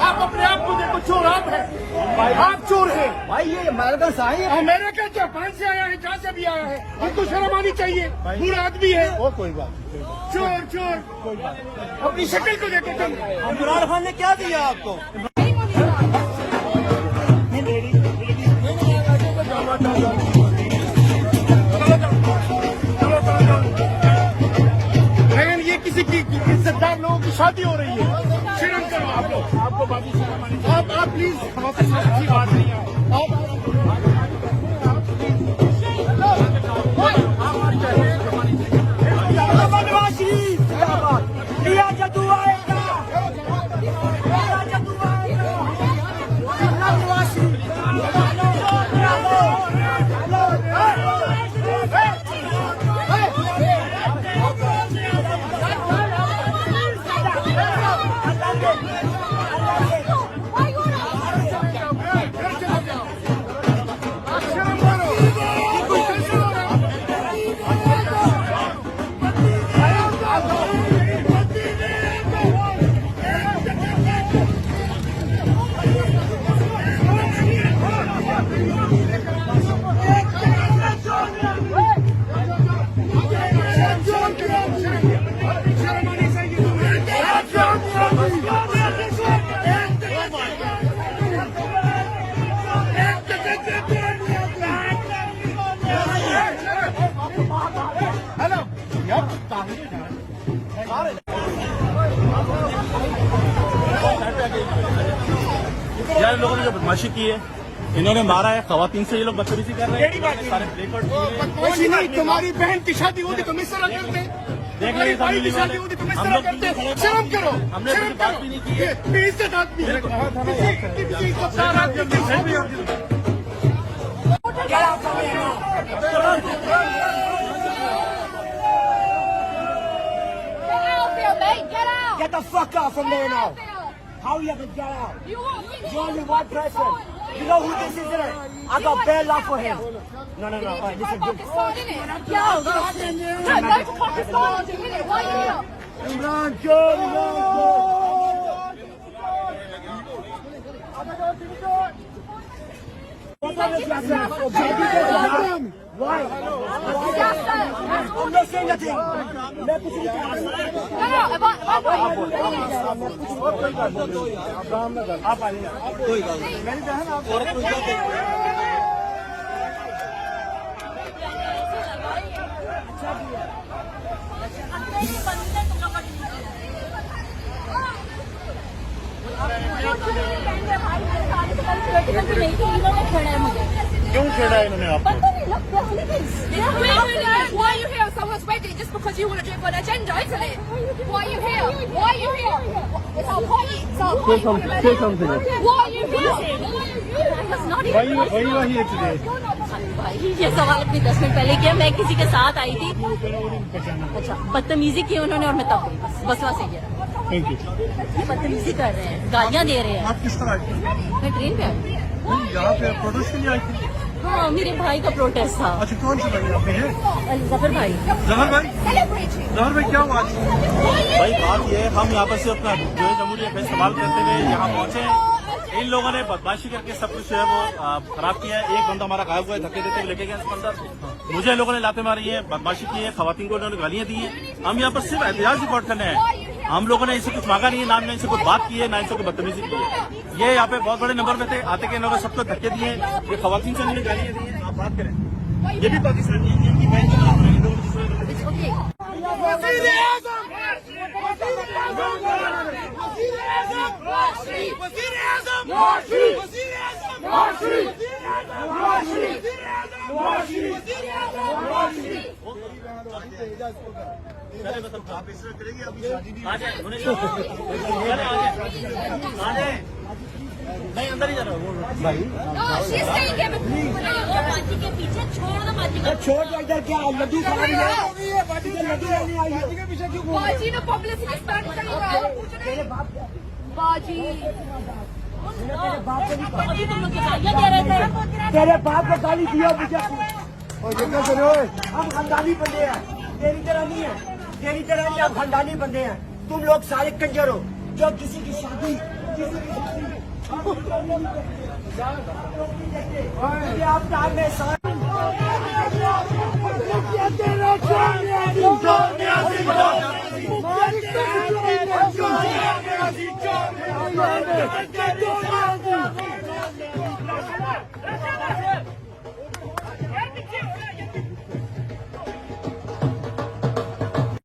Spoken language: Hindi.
आप अपने आप को देखो, चोर आप हैं, आप चोर हैं भाई। ये अमेरिकन साई है। अमेरिका जापान से आया है, जहाँ से भी आया है, इनको शर्म आनी चाहिए। बुरा आदमी है वो कोई बात चोर चोर। अपनी शक्ल को देखो तुम। इमरान खान ने क्या दिया आपको? लेकिन ये किसी की इज्जतदार लोगों की शादी हो रही है, शर्म करो आप लोग। आपको बाकी शर्म आनी चाहिए। आप प्लीज, अच्छी बात नहीं है। यार इन लोगों ने जो बदमाशी की है, इन्होंने मारा है, खवातीन से ये लोग बदतमीजी कर रहे हैं। सारे प्लेकार्ड बदमाशी नहीं, तुम्हारी बहन की शादी होती तुम इस तरह करते, तुम्हारी भाई की शादी होती तुम इस तरह करते। शर्म करो, हमने शर्म बात करो। भी नहीं की है। ये बेइज्जत आदमी है, किसी इज्जतदार आदमी की शादी होती। Get the fuck out from there now. How you gonna get out? You only one person. You know who this is, isn't it? I got bad luck for him. No. All right, listen, good. Imran, go. Why? I'm not saying nothing. मैं कुछ नहीं कह रहा। आप आइए। कोई बात नहीं। मेरी बहन आप औरत को क्या क्यों छेड़ा इन्होंने आपको? Why are you here? Someone's wedding just because you want to drink for an agenda, isn't it? Why are you here? Why are you here? It's our party. It's our party. Say something. Why are you here? Why you are here today? भाई ये सवाल अपनी 10 मिनट पहले किया। मैं किसी के साथ आई थी, अच्छा बदतमीजी की उन्होंने और मैं तब गई, बस वहाँ से गया। Thank you. बदतमीजी कर रहे हैं, गालियाँ दे रहे हैं। आप किस तरह आई थी? मैं ट्रेन पे आई। यहाँ पे प्रोटेस्ट के लिए आई थी? हाँ, मेरे भाई का प्रोटेस्ट था। अच्छा, कौन से भाई आपने हैं? जफर भाई। जहर भाई क्या हुआ आज? भाई बात ये है, हम यहाँ पर से अपना जो है जमहूरियत का इस्तेमाल करते हुए यहाँ पहुँचे। इन लोगों ने बदमाशी करके सब कुछ जो है वो खराब किया है। एक बंदा हमारा गायब हुआ है, धक्के देते हुए लेके गए इसके अंदर। मुझे लोगों ने लाते मारी है, बदमाशी की है, खवातीन को उन्होंने गालियाँ दी है। हम यहाँ पर सिर्फ एहतियात रिपोर्ट करने हैं। हम लोगों ने इनसे कुछ मांगा नहीं है, ना इनसे कोई बात की है, ना इनसे कोई बदतमीजी की है। ये यहाँ पे बहुत बड़े नंबर में थे, आते के इन्होंने सबको धक्के दिए, ये खवातीन से उन्होंने गालियाँ दी है। आप बात करें, ये भी पाकिस्तानी है, इनकी बहन का नाम है, इन लोगों नहीं अंदर ही जा रहा हूँ भाई। के पीछे छोड़ दो, छोड़ दो इधर। क्या लड्डू खा रही है? लड्डू लेने आई है। बाजी ने पब्लिसिटी स्टार्ट कर रहा है। तेरे बाप बाजी तेरे बाप को भी तुम लोग गालियाँ दे रहे थे। तेरे बाप को गाली दिया मुझे। हम खानदानी बंदे हैं, तेरी तरह नहीं है। तेरी तरह नहीं, हम खानदानी बंदे हैं। तुम लोग सारे कंजर हो जो किसी की शादी आप काम में सर Don't